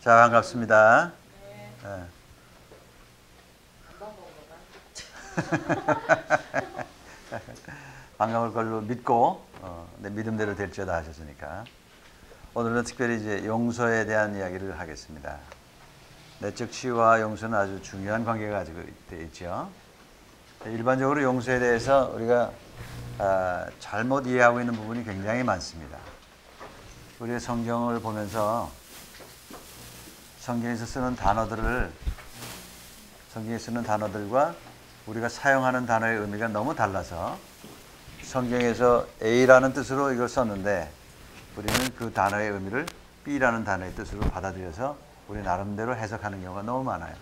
자, 반갑습니다. 네. 반가울 걸로 믿고 내 믿음대로 될지어다 하셨으니까 오늘은 특별히 이제 용서에 대한 이야기를 하겠습니다. 내적 치유와 용서는 아주 중요한 관계가 가지고 있죠. 일반적으로 용서에 대해서 우리가 잘못 이해하고 있는 부분이 굉장히 많습니다. 우리가 성경을 보면서 성경에 쓰는 단어들과 우리가 사용하는 단어의 의미가 너무 달라서 성경에서 A라는 뜻으로 이걸 썼는데 우리는 그 단어의 의미를 B라는 단어의 뜻으로 받아들여서 우리 나름대로 해석하는 경우가 너무 많아요.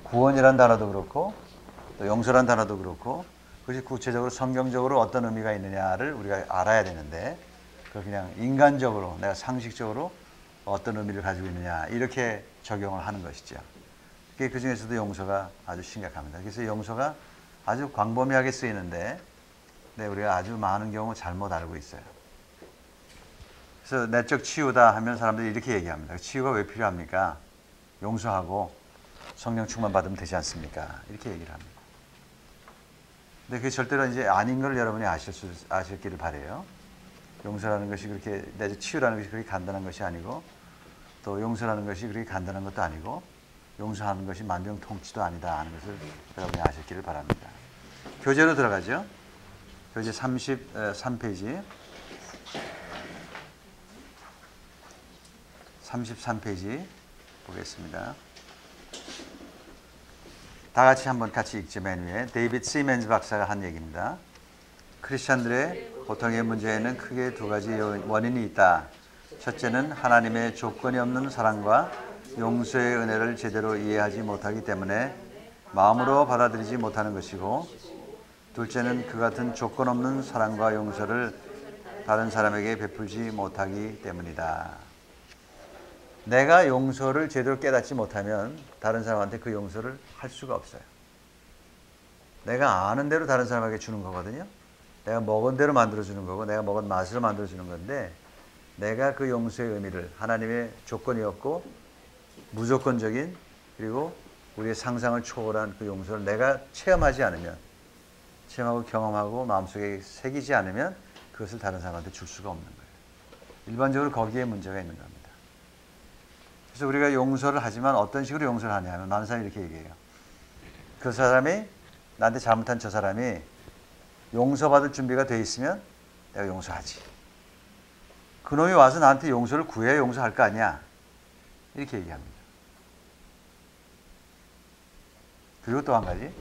구원이라는 단어도 그렇고 또 용서라는 단어도 그렇고 그것이 구체적으로 성경적으로 어떤 의미가 있느냐를 우리가 알아야 되는데 그걸 그냥 인간적으로 내가 상식적으로 어떤 의미를 가지고 있느냐 이렇게 적용을 하는 것이죠. 그 중에서도 용서가 아주 심각합니다. 그래서 용서가 아주 광범위하게 쓰이는데 우리가 아주 많은 경우 잘못 알고 있어요. 그래서 내적 치유다 하면 사람들이 이렇게 얘기합니다. 치유가 왜 필요합니까? 용서하고 성령 충만 받으면 되지 않습니까? 이렇게 얘기를 합니다. 근데 그게 절대로 이제 아닌 걸 여러분이 아셨기를 바라요. 용서라는 것이 그렇게 내적 치유라는 것이 그렇게 간단한 것이 아니고 또 용서라는 것이 그렇게 간단한 것도 아니고 용서하는 것이 만병통치도 아니다 하는 것을 여러분이 아셨기를 바랍니다. 교재로 들어가죠. 교재 33페이지 33페이지 보겠습니다. 다 같이 한번 같이 읽죠. 맨 위에 데이비드 시먼즈 박사가 한 얘기입니다. 크리스천들의 고통의 문제에는 크게 두 가지 원인이 있다. 첫째는 하나님의 조건이 없는 사랑과 용서의 은혜를 제대로 이해하지 못하기 때문에 마음으로 받아들이지 못하는 것이고 둘째는 그 같은 조건 없는 사랑과 용서를 다른 사람에게 베풀지 못하기 때문이다. 내가 용서를 제대로 깨닫지 못하면 다른 사람한테 그 용서를 할 수가 없어요. 내가 아는 대로 다른 사람에게 주는 거거든요. 내가 먹은 대로 만들어주는 거고 내가 먹은 맛으로 만들어주는 건데 내가 그 용서의 의미를 하나님의 조건이 없고 무조건적인 그리고 우리의 상상을 초월한 그 용서를 내가 체험하지 않으면 체험하고 경험하고 마음속에 새기지 않으면 그것을 다른 사람한테 줄 수가 없는 거예요. 일반적으로 거기에 문제가 있는 겁니다. 그래서 우리가 용서를 하지만 어떤 식으로 용서를 하냐면 많은 사람이 이렇게 얘기해요. 그 사람이 나한테 잘못한 저 사람이 용서받을 준비가 돼 있으면 내가 용서하지. 그놈이 와서 나한테 용서를 구해야 용서할 거 아니야. 이렇게 얘기합니다. 그리고 또 한 가지.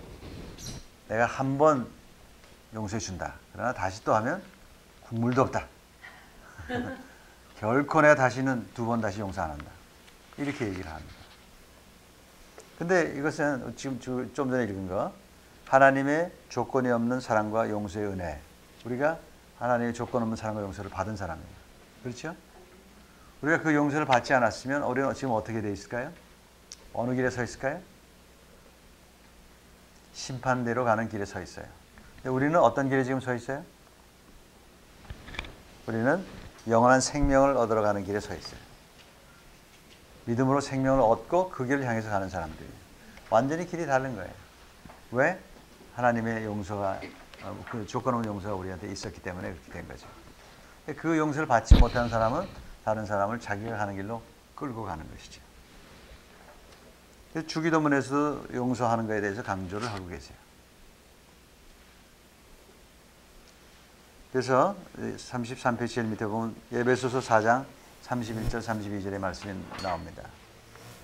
내가 한 번 용서해 준다. 그러나 다시 또 하면 국물도 없다. 결코 내가 다시는 두 번 다시 용서 안 한다. 이렇게 얘기를 합니다. 근데 이것은 지금 좀 전에 읽은 거 하나님의 조건이 없는 사랑과 용서의 은혜. 우리가 하나님의 조건 없는 사랑과 용서를 받은 사람이에요. 그렇죠? 우리가 그 용서를 받지 않았으면 우리는 지금 어떻게 돼 있을까요? 어느 길에 서 있을까요? 심판대로 가는 길에 서 있어요. 근데 우리는 어떤 길에 지금 서 있어요? 우리는 영원한 생명을 얻으러 가는 길에 서 있어요. 믿음으로 생명을 얻고 그 길을 향해서 가는 사람들이에요. 완전히 길이 다른 거예요. 왜? 하나님의 용서가 그 조건 없는 용서가 우리한테 있었기 때문에 그렇게 된 거죠. 그 용서를 받지 못하는 사람은 다른 사람을 자기가 가는 길로 끌고 가는 것이죠. 주기도문에서도 용서하는 것에 대해서 강조를 하고 계세요. 그래서 33페이지 제일 밑에 보면 에베소서 4장 31절 32절의 말씀이 나옵니다.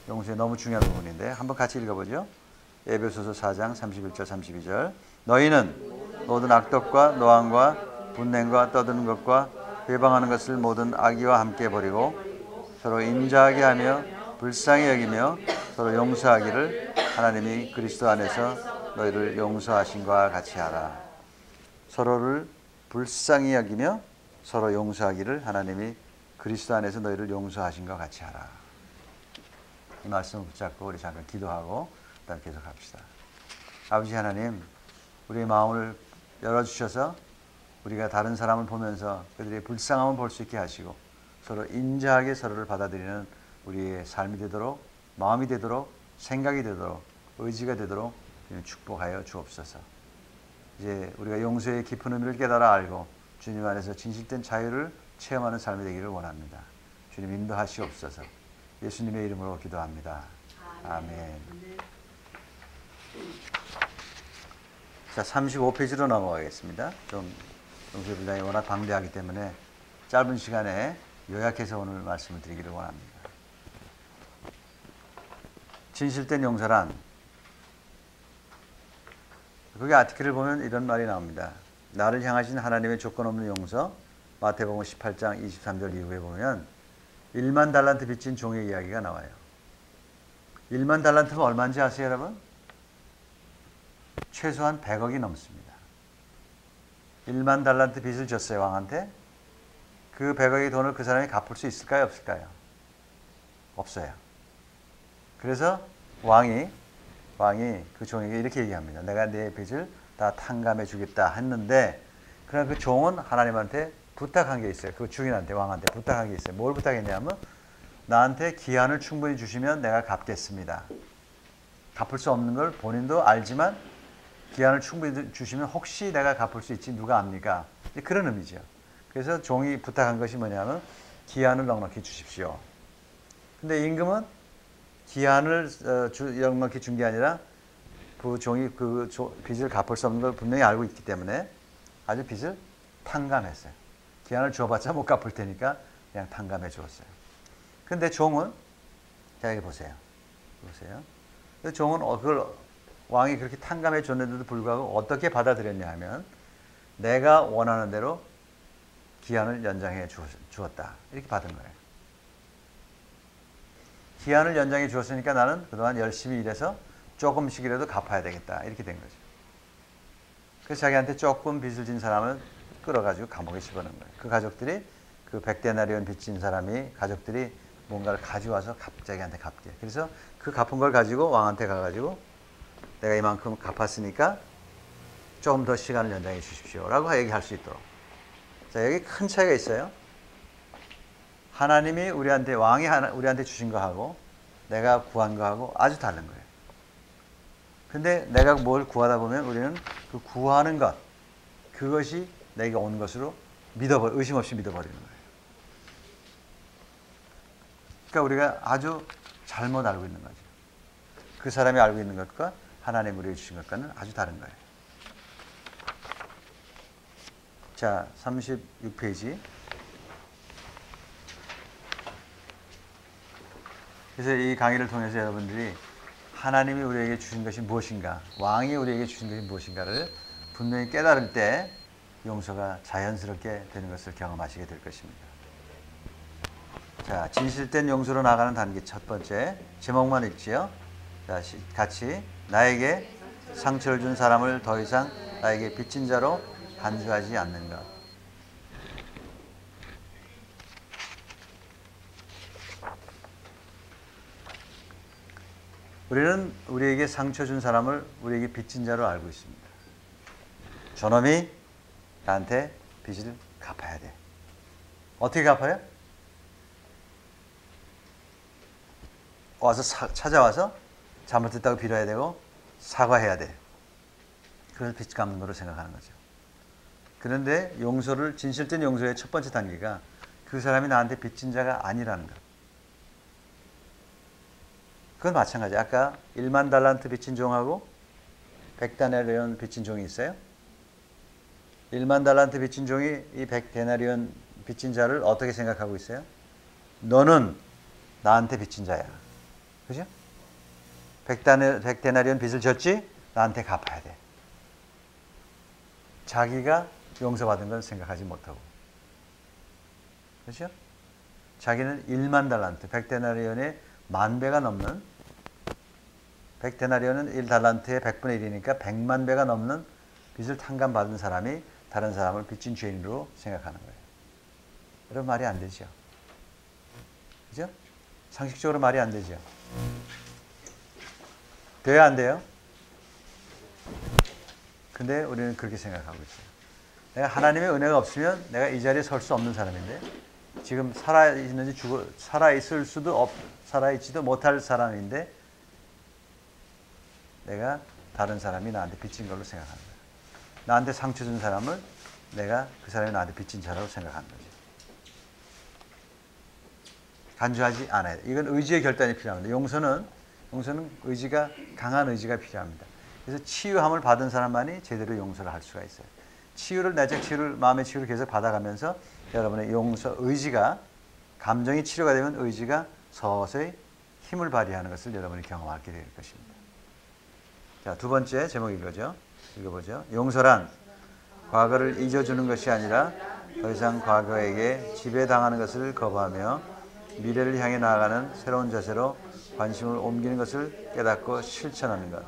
용서에 너무 중요한 부분인데 한번 같이 읽어보죠. 에베소서 4장 31절 32절 너희는 모든 악독과 노함과 분냉과 떠드는 것과 회방하는 것을 모든 악의와 함께 버리고 서로 인자하게 하며 불쌍히 여기며 서로 용서하기를 하나님이 그리스도 안에서 너희를 용서하신 것과 같이 하라. 서로를 불쌍히 여기며 서로 용서하기를 하나님이 그리스도 안에서 너희를 용서하신 것 같이 하라. 이 말씀을 붙잡고 우리 잠깐 기도하고 그다음 계속 합시다. 아버지 하나님, 우리의 마음을 열어주셔서 우리가 다른 사람을 보면서 그들의 불쌍함을 볼 수 있게 하시고 서로 인자하게 서로를 받아들이는 우리의 삶이 되도록, 마음이 되도록, 생각이 되도록, 의지가 되도록 축복하여 주옵소서. 이제 우리가 용서의 깊은 의미를 깨달아 알고 주님 안에서 진실된 자유를 체험하는 삶이 되기를 원합니다. 주님 인도하시옵소서. 예수님의 이름으로 기도합니다. 아멘. 자, 35페이지로 넘어가겠습니다. 좀 용서의 분량이 워낙 방대하기 때문에 짧은 시간에 요약해서 오늘 말씀을 드리기를 원합니다. 진실된 용서란, 거기 아티클을 보면 이런 말이 나옵니다. 나를 향하신 하나님의 조건 없는 용서, 마태복음 18장 23절 이후에 보면 1만 달란트 빚진 종의 이야기가 나와요. 1만 달란트가 얼마인지 아세요, 여러분? 최소한 100억이 넘습니다. 1만 달란트 빚을 졌어요, 왕한테. 그 100억의 돈을 그 사람이 갚을 수 있을까요, 없을까요? 없어요. 그래서 왕이 그 종에게 이렇게 얘기합니다. 내가 네 빚을 다 탕감해 주겠다 했는데, 그러나 그 종은 하나님한테 부탁한 게 있어요. 그 주인한테, 왕한테 부탁한 게 있어요. 뭘 부탁했냐면, 나한테 기한을 충분히 주시면 내가 갚겠습니다. 갚을 수 없는 걸 본인도 알지만 기한을 충분히 주시면 혹시 내가 갚을 수 있지 누가 압니까? 그런 의미죠. 그래서 종이 부탁한 것이 뭐냐면 기한을 넉넉히 주십시오. 근데 임금은 기한을 넉넉히 준 게 아니라 그 종이 그 빚을 갚을 수 없는 걸 분명히 알고 있기 때문에 아주 빚을 탕감했어요. 기한을 줘봤자 못 갚을 테니까 그냥 탕감해 주었어요. 근데 종은, 자, 여기 보세요. 종은 그걸 왕이 그렇게 탕감해 줬는데도 불구하고 어떻게 받아들였냐 하면, 내가 원하는 대로 기한을 연장해 주었다. 이렇게 받은 거예요. 기한을 연장해 주었으니까 나는 그동안 열심히 일해서 조금씩이라도 갚아야 되겠다. 이렇게 된 거죠. 그래서 자기한테 조금 빚을 진 사람을 끌어가지고 감옥에 집어넣은 거예요. 그 가족들이, 그 100데나리온 빚진 사람이 가족들이 뭔가를 가져와서 자기한테 갚게. 그래서 그 갚은 걸 가지고 왕한테 가가지고 내가 이만큼 갚았으니까 조금 더 시간을 연장해 주십시오. 라고 얘기할 수 있도록. 자, 여기 큰 차이가 있어요. 하나님이 우리한테, 왕이 우리한테 주신 거하고 내가 구한 거하고 아주 다른 거예요. 근데 내가 뭘 구하다 보면 우리는 그 구하는 것, 그것이 내게 온 것으로 의심 없이 믿어버리는 거예요. 그러니까 우리가 아주 잘못 알고 있는 거죠. 그 사람이 알고 있는 것과 하나님 우리에게 주신 것과는 아주 다른 거예요. 자, 36페이지. 그래서 이 강의를 통해서 여러분들이 하나님이 우리에게 주신 것이 무엇인가, 왕이 우리에게 주신 것이 무엇인가를 분명히 깨달을 때 용서가 자연스럽게 되는 것을 경험하시게 될 것입니다. 자, 진실된 용서로 나가는 단계 첫 번째, 제목만 읽지요. 자, 같이. 나에게 상처를 준 사람을 더 이상 나에게 빚진 자로 간주하지 않는 것. 우리는 우리에게 상처 준 사람을 우리에게 빚진 자로 알고 있습니다. 저놈이 나한테 빚을 갚아야 돼. 어떻게 갚아요? 와서 찾아와서 잘못했다고 빌어야 되고 사과해야 돼. 그걸 빚 갚는 거로 생각하는 거죠. 그런데 용서를, 진실된 용서의 첫 번째 단계가 그 사람이 나한테 빚진 자가 아니라는 것. 그건 마찬가지. 아까 1만 달란트 빚진 종하고 100데나리온 빚진 종이 있어요. 1만 달란트 빚진 종이 이 100데나리온 빚진 자를 어떻게 생각하고 있어요? 너는 나한테 빚진 자야. 그죠? 100데나리온 빚을 졌지? 나한테 갚아야 돼. 자기가 용서받은 건 생각하지 못하고. 그렇죠? 자기는 1만 달란트, 100데나리온의 10,000배가 넘는, 100데나리온은 1달란트의 100분의 1이니까 100만 배가 넘는 빚을 탕감받은 사람이 다른 사람을 빚진 죄인으로 생각하는 거예요. 여러분, 말이 안 되죠? 그죠? 상식적으로 말이 안 되죠? 돼야 안 돼요? 근데 우리는 그렇게 생각하고 있어요. 내가 하나님의 은혜가 없으면 내가 이 자리에 설 수 없는 사람인데, 지금 살아있는지 살아있을 수도 살아있지도 못할 사람인데 내가 다른 사람이 나한테 빚진 걸로 생각하는 거야. 나한테 상처 준 사람을 내가 그 사람이 나한테 빚진 자라고 생각하는 거지. 간주하지 않아야 돼. 이건 의지의 결단이 필요합니다. 용서는 의지가, 강한 의지가 필요합니다. 그래서 치유함을 받은 사람만이 제대로 용서를 할 수가 있어요. 치유를, 내적 치유를, 마음의 치유를 계속 받아가면서 여러분의 용서, 의지가, 감정이 치료가 되면 의지가 서서히 힘을 발휘하는 것을 여러분이 경험하게 될 것입니다. 자, 두 번째 제목 읽어보죠. 용서란 과거를 잊어주는 것이 아니라 더 이상 과거에게 지배당하는 것을 거부하며 미래를 향해 나아가는 새로운 자세로 관심을 옮기는 것을 깨닫고 실천하는 것.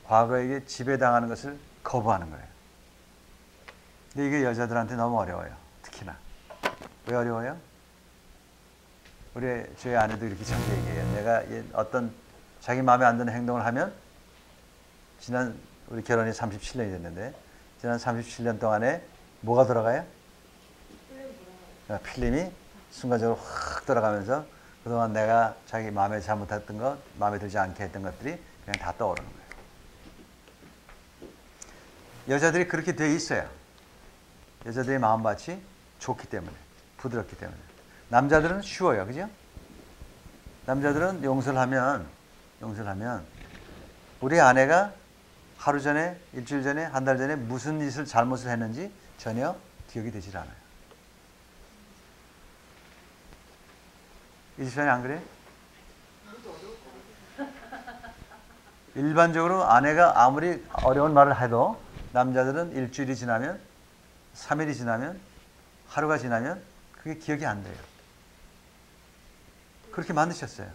과거에게 지배당하는 것을 거부하는 거예요. 근데 이게 여자들한테 너무 어려워요. 특히나. 왜 어려워요? 저희 아내도 이렇게 자주 얘기해요. 내가 어떤 자기 마음에 안 드는 행동을 하면 우리 결혼이 37년이 됐는데 지난 37년 동안에 뭐가 돌아가요? 필름이 순간적으로 확 돌아가면서 그동안 내가 자기 마음에 잘못했던 것, 마음에 들지 않게 했던 것들이 그냥 다 떠오르는 거예요. 여자들이 그렇게 돼 있어요. 여자들의 마음밭이 좋기 때문에, 부드럽기 때문에. 남자들은 쉬워요. 그죠? 남자들은 용서를 하면 우리 아내가 하루 전에, 일주일 전에, 한 달 전에 무슨 잘못을 했는지 전혀 기억이 되질 않아요. 이 집사님 안 그래요? 일반적으로 아내가 아무리 어려운 말을 해도 남자들은 일주일이 지나면, 3일이 지나면, 하루가 지나면 그게 기억이 안 돼요. 그렇게 만드셨어요.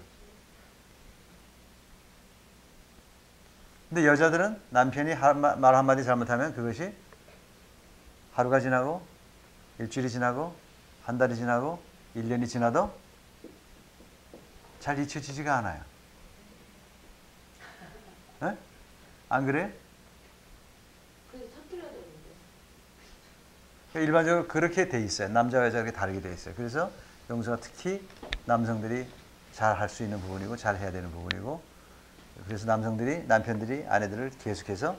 근데 여자들은 남편이 말 한마디 잘못하면 그것이 하루가 지나고, 일주일이 지나고, 한 달이 지나고, 1년이 지나도 잘 잊혀지지가 않아요. 네? 안 그래요? 일반적으로 그렇게 돼 있어요. 남자와 여자가 그렇게 다르게 돼 있어요. 그래서 용서가 특히 남성들이 잘 할 수 있는 부분이고 잘 해야 되는 부분이고, 그래서 남편들이 아내들을 계속해서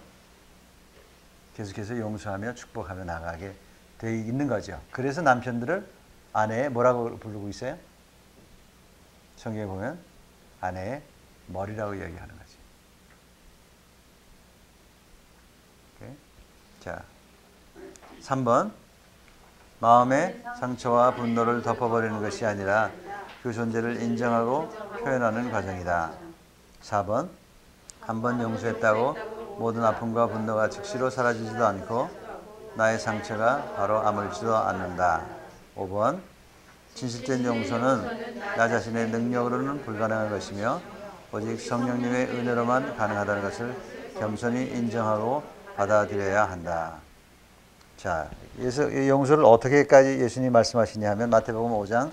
용서하며 축복하며 나가게 돼 있는 거죠. 그래서 남편들을 아내의 뭐라고 부르고 있어요? 성경에 보면 아내의 머리라고 이야기하는 거지. 오케이. 자, 3번. 마음의 상처와 분노를 덮어버리는 것이 아니라 그 존재를 인정하고 표현하는 과정이다. 4번. 한 번 용서했다고 모든 아픔과 분노가 즉시로 사라지지도 않고 나의 상처가 바로 아물지도 않는다. 5번. 진실된 용서는 나 자신의 능력으로는 불가능한 것이며 오직 성령님의 은혜로만 가능하다는 것을 겸손히 인정하고 받아들여야 한다. 자, 용서를 어떻게까지 예수님이 말씀하시냐 하면 마태복음 5장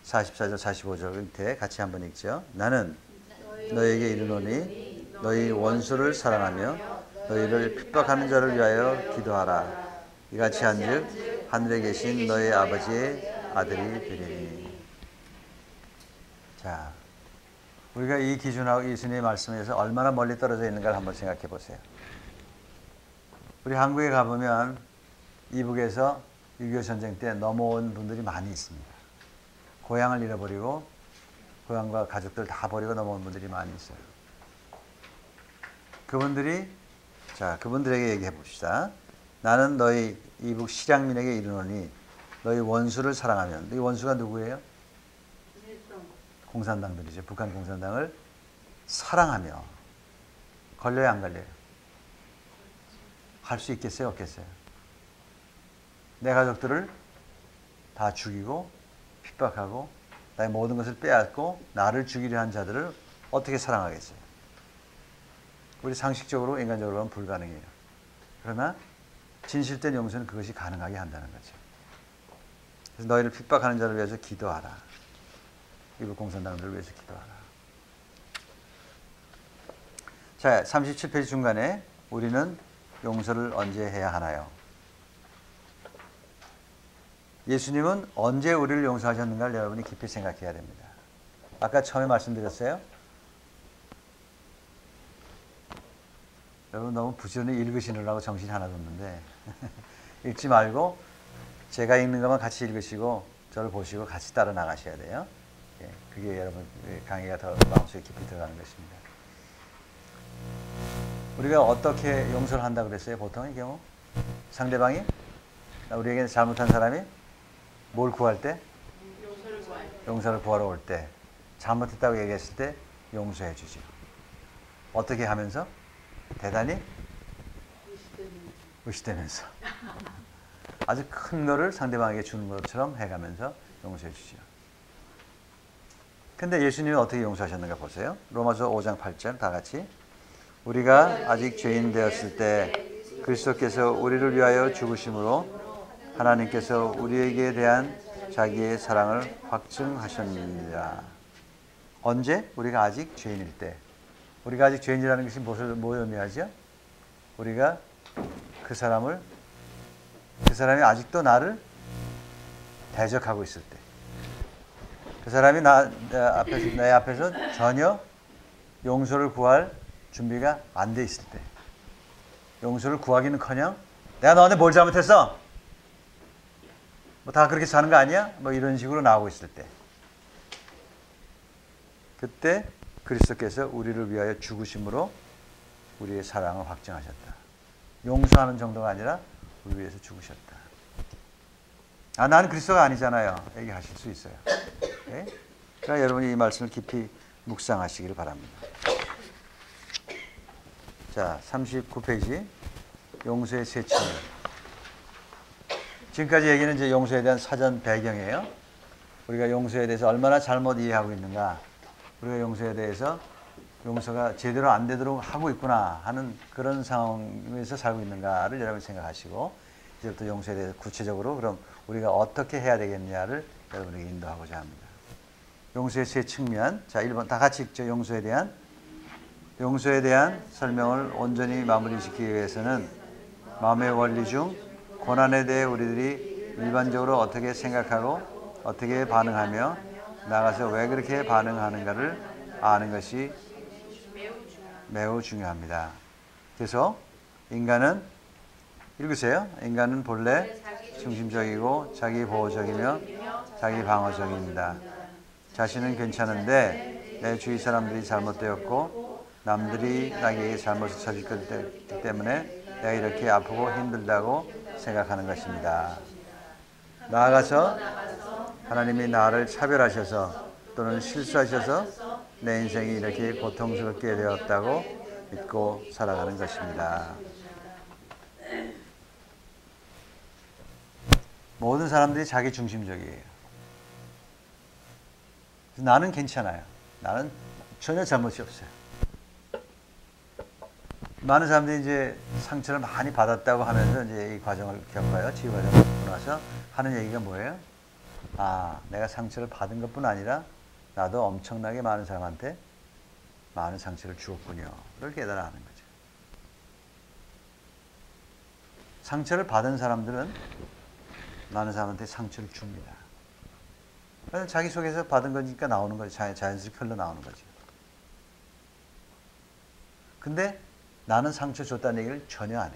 44절 45절 밑에 같이 한번 읽죠. 나는 너에게 이르노니 너희 원수를 사랑하며 너희를 핍박하는 자를 위하여 기도하라. 이같이 한즉 하늘에 계신 너희 아버지의 아들이 되리니. 자, 우리가 이 기준하고 예수님의 말씀에서 얼마나 멀리 떨어져 있는가를 한번 생각해 보세요. 우리 한국에 가보면 이북에서 6.25 전쟁 때 넘어온 분들이 많이 있습니다. 고향을 잃어버리고 고향과 가족들 다 버리고 넘어온 분들이 많이 있어요. 그분들에게 얘기해 봅시다. 나는 너희 이북 실향민에게 이르노니 너희 원수를 사랑하면, 이 원수가 누구예요? 공산당들이죠. 북한 공산당을 사랑하며. 걸려요, 안 걸려요? 할 수 있겠어요, 없겠어요? 내 가족들을 다 죽이고 핍박하고 나의 모든 것을 빼앗고 나를 죽이려 한 자들을 어떻게 사랑하겠어요? 우리 상식적으로, 인간적으로는 불가능해요. 그러나 진실된 용서는 그것이 가능하게 한다는 거죠. 그래서 너희를 핍박하는 자를 위해서 기도하라. 이북 공산당들을 위해서 기도하라. 자, 37페이지 중간에 우리는 용서를 언제 해야 하나요? 예수님은 언제 우리를 용서하셨는가를 여러분이 깊이 생각해야 됩니다. 아까 처음에 말씀드렸어요. 여러분 너무 부지런히 읽으시느라고 정신이 하나도 없는데 읽지 말고 제가 읽는 것만 같이 읽으시고 저를 보시고 같이 따라 나가셔야 돼요. 예, 그게 여러분 강의가 더 마음속에 깊이 들어가는 것입니다. 우리가 어떻게 용서를 한다고 그랬어요? 보통의 경우 상대방이 우리에게 잘못한 사람이 뭘 구할 때? 용서를 구하러 올 때, 잘못했다고 얘기했을 때 용서해 주죠. 어떻게 하면서? 대단히 의식되면서 아주 큰 거를 상대방에게 주는 것처럼 해가면서 용서해 주죠. 근데 예수님이 어떻게 용서하셨는가 보세요. 로마서 5장 8절 다 같이. 우리가 아직 죄인 되었을 때 그리스도께서 우리를 위하여 죽으심으로 하나님께서 우리에게 대한 자기의 사랑을 확증하셨느니라. 언제? 우리가 아직 죄인일 때. 우리가 아직 죄인이라는 것이 뭘 의미하죠? 우리가 그 사람이 아직도 나를 대적하고 있을 때. 그 사람이 내 앞에서 전혀 용서를 구할 준비가 안 돼 있을 때. 용서를 구하기는커녕 내가 너한테 뭘 잘못했어? 뭐 다 그렇게 사는 거 아니야? 뭐 이런 식으로 나오고 있을 때. 그때 그리스도께서 우리를 위하여 죽으심으로 우리의 사랑을 확증하셨다. 용서하는 정도가 아니라 우리 위해서 죽으셨다. 아, 나는 그리스도가 아니잖아요. 얘기하실 수 있어요. 네? 그러니까 여러분이 이 말씀을 깊이 묵상하시기를 바랍니다. 자, 39페이지 용서의 세 측면. 지금까지 얘기는 이제 용서에 대한 사전 배경이에요. 우리가 용서에 대해서 얼마나 잘못 이해하고 있는가, 우리가 용서에 대해서 용서가 제대로 안 되도록 하고 있구나 하는 그런 상황에서 살고 있는가를 여러분이 생각하시고, 이제부터 용서에 대해서 구체적으로 그럼 우리가 어떻게 해야 되겠냐를 여러분에게 인도하고자 합니다. 용서의 세 측면. 자, 1번 다 같이 읽죠. 용서에 대한 설명을 온전히 마무리 짓기 위해서는 마음의 원리 중 고난에 대해 우리들이 일반적으로 어떻게 생각하고 어떻게 반응하며 나가서 왜 그렇게 반응하는가를 아는 것이 매우 중요합니다. 그래서 인간은 읽으세요. 인간은 본래 중심적이고 자기 보호적이며 자기 방어적입니다. 자신은 괜찮은데 내 주위 사람들이 잘못되었고 남들이 나에게 잘못을 저질렀기 때문에 내가 이렇게 아프고 힘들다고 생각하는 것입니다. 나아가서 하나님이 나를 차별하셔서 또는 실수하셔서 내 인생이 이렇게 고통스럽게 되었다고 믿고 살아가는 것입니다. 모든 사람들이 자기 중심적이에요. 나는 괜찮아요. 나는 전혀 잘못이 없어요. 많은 사람들이 이제 상처를 많이 받았다고 하면서 이제 이 과정을 겪어요. 치유 과정을 겪고 나서 하는 얘기가 뭐예요? 아, 내가 상처를 받은 것뿐 아니라 나도 엄청나게 많은 사람한테 많은 상처를 주었군요. 그걸 깨달아 하는 거죠. 상처를 받은 사람들은 많은 사람한테 상처를 줍니다. 그래서 자기 속에서 받은 거니까 나오는 거죠. 자연스럽게 흘러나오는 거죠. 근데 나는 상처 줬다는 얘기를 전혀 안 해.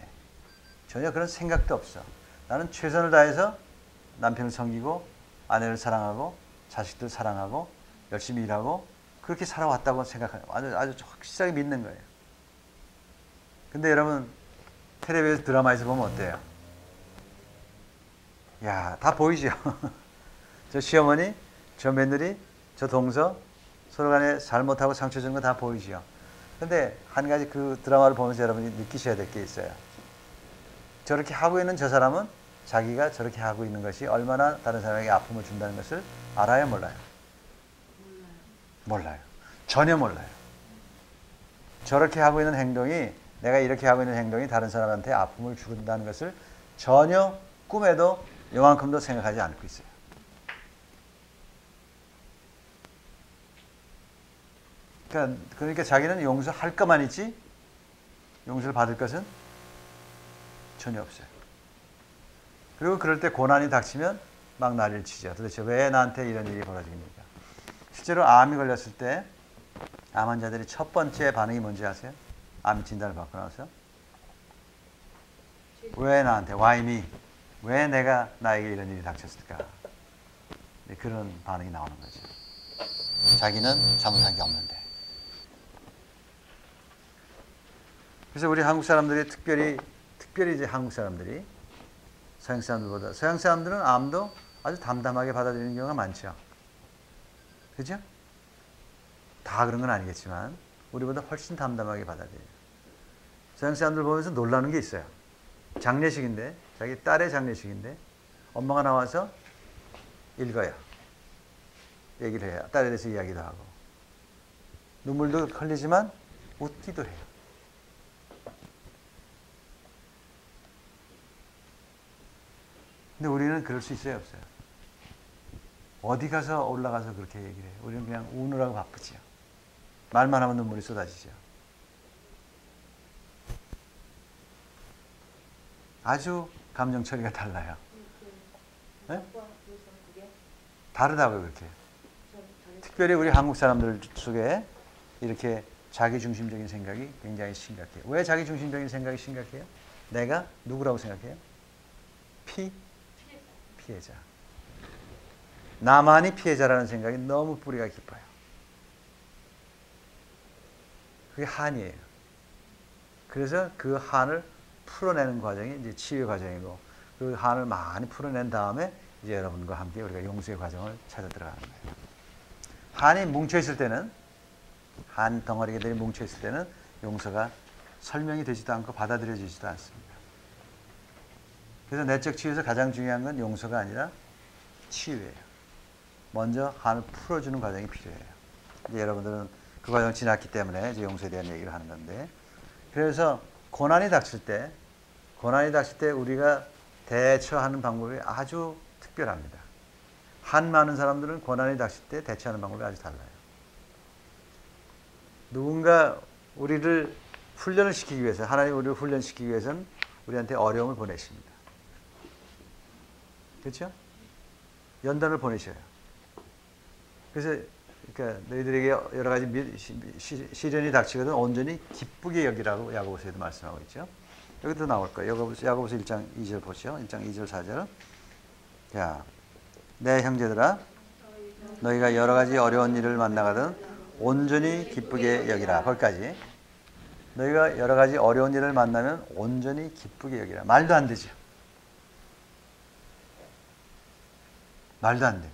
전혀 그런 생각도 없어. 나는 최선을 다해서 남편을 섬기고 아내를 사랑하고 자식들 사랑하고 열심히 일하고 그렇게 살아왔다고 생각해요. 아주 확실하게 믿는 거예요. 근데 여러분 텔레비에서 드라마에서 보면 어때요? 야, 다 보이죠? 저 시어머니, 저 며느리, 저 동서 서로 간에 잘못하고 상처 준 거 다 보이죠? 근데 한 가지 그 드라마를 보면서 여러분이 느끼셔야 될 게 있어요. 저렇게 하고 있는 저 사람은 자기가 저렇게 하고 있는 것이 얼마나 다른 사람에게 아픔을 준다는 것을 알아요, 몰라요? 몰라요. 전혀 몰라요. 저렇게 하고 있는 행동이, 내가 이렇게 하고 있는 행동이 다른 사람한테 아픔을 준다는 것을 전혀 꿈에도 요만큼도 생각하지 않고 있어요. 그러니까 자기는 용서할 것만 있지 용서를 받을 것은 전혀 없어요. 그리고 그럴 때 고난이 닥치면 막 난리를 치죠. 도대체 왜 나한테 이런 일이 벌어집니까? 실제로 암이 걸렸을 때 암 환자들이 첫 번째 반응이 뭔지 아세요? 암 진단을 받고 나서 왜 나한테, why me? 왜 나에게 이런 일이 닥쳤을까? 그런 반응이 나오는 거죠. 자기는 잘못한 게 없는데. 그래서 우리 한국 사람들이 특별히 이제 한국 사람들이 서양 사람들보다, 서양 사람들은 암도 아주 담담하게 받아들이는 경우가 많죠. 그죠? 다 그런 건 아니겠지만 우리보다 훨씬 담담하게 받아들여요. 서양 사람들 보면서 놀라는 게 있어요. 장례식인데, 자기 딸의 장례식인데 엄마가 나와서 읽어요. 얘기를 해요. 딸에 대해서 이야기도 하고. 눈물도 흘리지만 웃기도 해요. 근데 우리는 그럴 수 있어요, 없어요? 어디 가서 올라가서 그렇게 얘기를 해요. 우리는 그냥 우느라고 바쁘지요. 말만 하면 눈물이 쏟아지죠. 아주 감정 처리가 달라요. 네? 다르다고요, 그렇게. 특별히 우리 한국 사람들 속에 이렇게 자기중심적인 생각이 굉장히 심각해요. 왜 자기중심적인 생각이 심각해요? 내가 누구라고 생각해요? 피해자. 나만이 피해자라는 생각이 너무 뿌리가 깊어요. 그게 한이에요. 그래서 그 한을 풀어내는 과정이 이제 치유 과정이고, 그 한을 많이 풀어낸 다음에 이제 여러분과 함께 우리가 용서의 과정을 찾아 들어가는 거예요. 한이 뭉쳐있을 때는, 한 덩어리들이 뭉쳐있을 때는 용서가 설명이 되지도 않고 받아들여지지도 않습니다. 그래서 내적 치유에서 가장 중요한 건 용서가 아니라 치유예요. 먼저 한을 풀어주는 과정이 필요해요. 이제 여러분들은 그 과정을 지났기 때문에 이제 용서에 대한 얘기를 하는 건데, 그래서 고난이 닥칠 때 우리가 대처하는 방법이 아주 특별합니다. 한 많은 사람들은 고난이 닥칠 때 대처하는 방법이 아주 달라요. 누군가 우리를 훈련을 시키기 위해서, 하나님 우리를 훈련시키기 위해서는 우리한테 어려움을 보내십니다. 그렇죠? 연단을 보내셔요. 그래서 그러니까 너희들에게 여러 가지 시련이 닥치거든 온전히 기쁘게 여기라고 야고보서에도 말씀하고 있죠. 여기도 나올 거예요. 야고보서 1장 2절 보시죠. 1장 2절 4절. 자, 내 형제들아, 너희가 여러 가지 어려운 일을 만나거든 온전히 기쁘게 여기라. 거기까지. 너희가 여러 가지 어려운 일을 만나면 온전히 기쁘게 여기라. 말도 안 되죠. 말도 안 돼.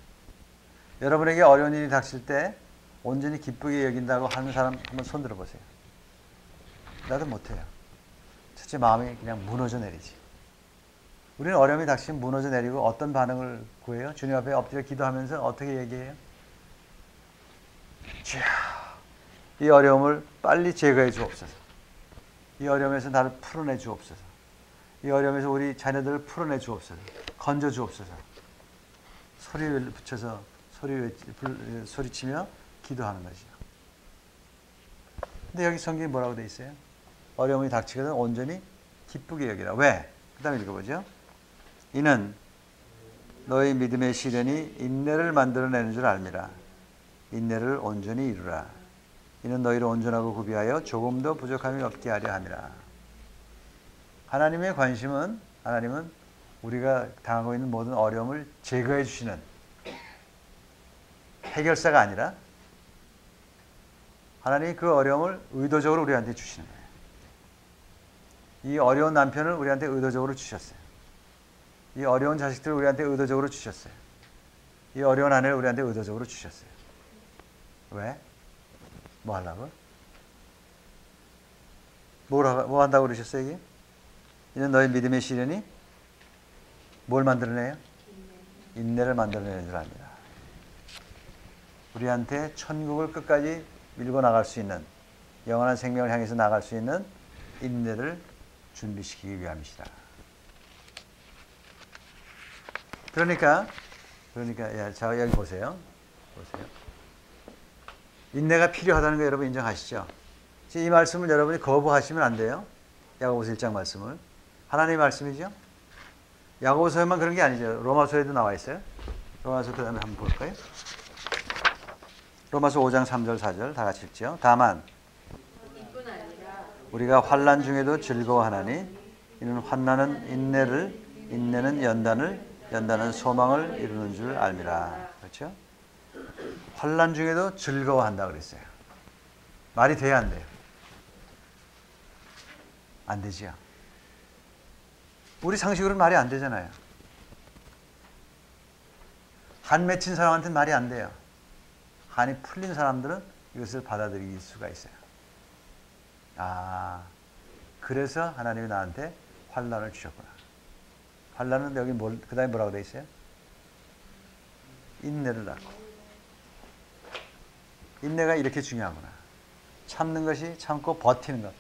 여러분에게 어려운 일이 닥칠 때 온전히 기쁘게 여긴다고 하는 사람 한번 손 들어보세요. 나도 못해요. 첫째 마음이 그냥 무너져 내리지. 우리는 어려움이 닥치면 무너져 내리고 어떤 반응을 구해요? 주님 앞에 엎드려 기도하면서 어떻게 얘기해요? 주여, 이 어려움을 빨리 제거해 주옵소서. 이 어려움에서 나를 풀어내 주옵소서. 이 어려움에서 우리 자녀들을 풀어내 주옵소서. 건져 주옵소서. 소리를 붙여서 소리치며 기도하는 거죠. 근데 여기 성경에 뭐라고 돼 있어요? 어려움이 닥치거든 온전히 기쁘게 여기라. 왜? 그 다음에 읽어보죠. 이는 너희 믿음의 시련이 인내를 만들어내는 줄 알미라. 인내를 온전히 이루라. 이는 너희를 온전하고 구비하여 조금도 부족함이 없게 하려 함이라. 하나님의 관심은, 하나님은 우리가 당하고 있는 모든 어려움을 제거해 주시는 해결사가 아니라 하나님이 그 어려움을 의도적으로 우리한테 주시는 거예요. 이 어려운 남편을 우리한테 의도적으로 주셨어요. 이 어려운 자식들을 우리한테 의도적으로 주셨어요. 이 어려운 아내를 우리한테 의도적으로 주셨어요. 왜? 뭐 하려고? 뭐 한다고 그러셨어요, 이게? 이는 너희 믿음의 시련이 뭘 만들어내요? 인내를 만들어내는 줄 압니다. 우리한테 천국을 끝까지 밀고 나갈 수 있는, 영원한 생명을 향해서 나갈 수 있는 인내를 준비시키기 위함이시다. 그러니까 자, 여기 보세요. 인내가 필요하다는 거 여러분 인정하시죠? 이 말씀을 여러분이 거부하시면 안 돼요. 야고보서 1장 말씀을. 하나님의 말씀이죠. 야고보서에만 그런 게 아니죠. 로마서에도 나와 있어요. 로마서 그 다음에 한번 볼까요? 로마서 5장 3절 4절 다 같이 읽죠. 다만 우리가 환난 중에도 즐거워하나니 이는 환난은 인내를, 인내는 연단을, 연단은 소망을 이루는 줄 알미라. 그렇죠? 환난 중에도 즐거워한다 그랬어요. 말이 돼야 안 돼요? 안 되지요. 우리 상식으로는 말이 안 되잖아요. 한 맺힌 사람한테는 말이 안 돼요. 한이 풀린 사람들은 이것을 받아들일 수가 있어요. 아, 그래서 하나님이 나한테 환난을 주셨구나. 환난은 여기 그 다음에 뭐라고 되어 있어요? 인내를 낳고. 인내가 이렇게 중요하구나. 참는 것이 참고 버티는 것.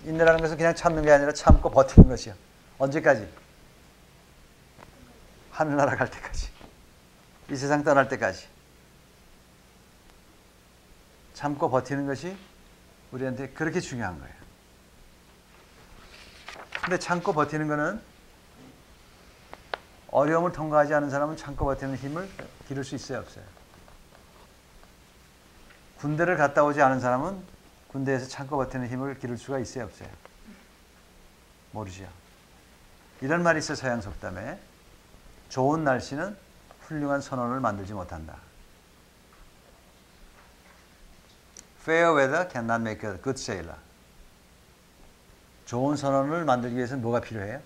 인내라는 것은 그냥 참는 게 아니라 참고 버티는 것이요. 언제까지? 하늘나라 갈 때까지. 이 세상 떠날 때까지. 참고 버티는 것이 우리한테 그렇게 중요한 거예요. 근데 참고 버티는 거는 어려움을 통과하지 않은 사람은 참고 버티는 힘을 기를 수 있어요, 없어요? 군대를 갔다 오지 않은 사람은 군대에서 참고 버티는 힘을 기를 수가 있어요, 없어요? 모르죠. 이런 말이 있어요, 서양 속담에. 좋은 날씨는 훌륭한 선원을 만들지 못한다. Fair weather cannot make a good sailor. 좋은 선원을 만들기 위해서는 뭐가 필요해요?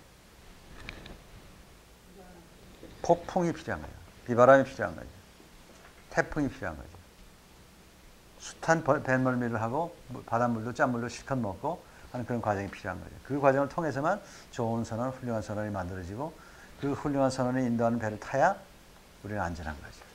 폭풍이 필요한 거예요. 비바람이 필요한 거죠. 태풍이 필요한 거죠. 숱한 뱃멀미를 하고 바닷물도 짠물도 실컷 먹고 하는 그런 과정이 필요한 거죠. 그 과정을 통해서만 좋은 선원, 훌륭한 선원이 만들어지고 그 훌륭한 선원이 인도하는 배를 타야 우리는 안전한 거죠.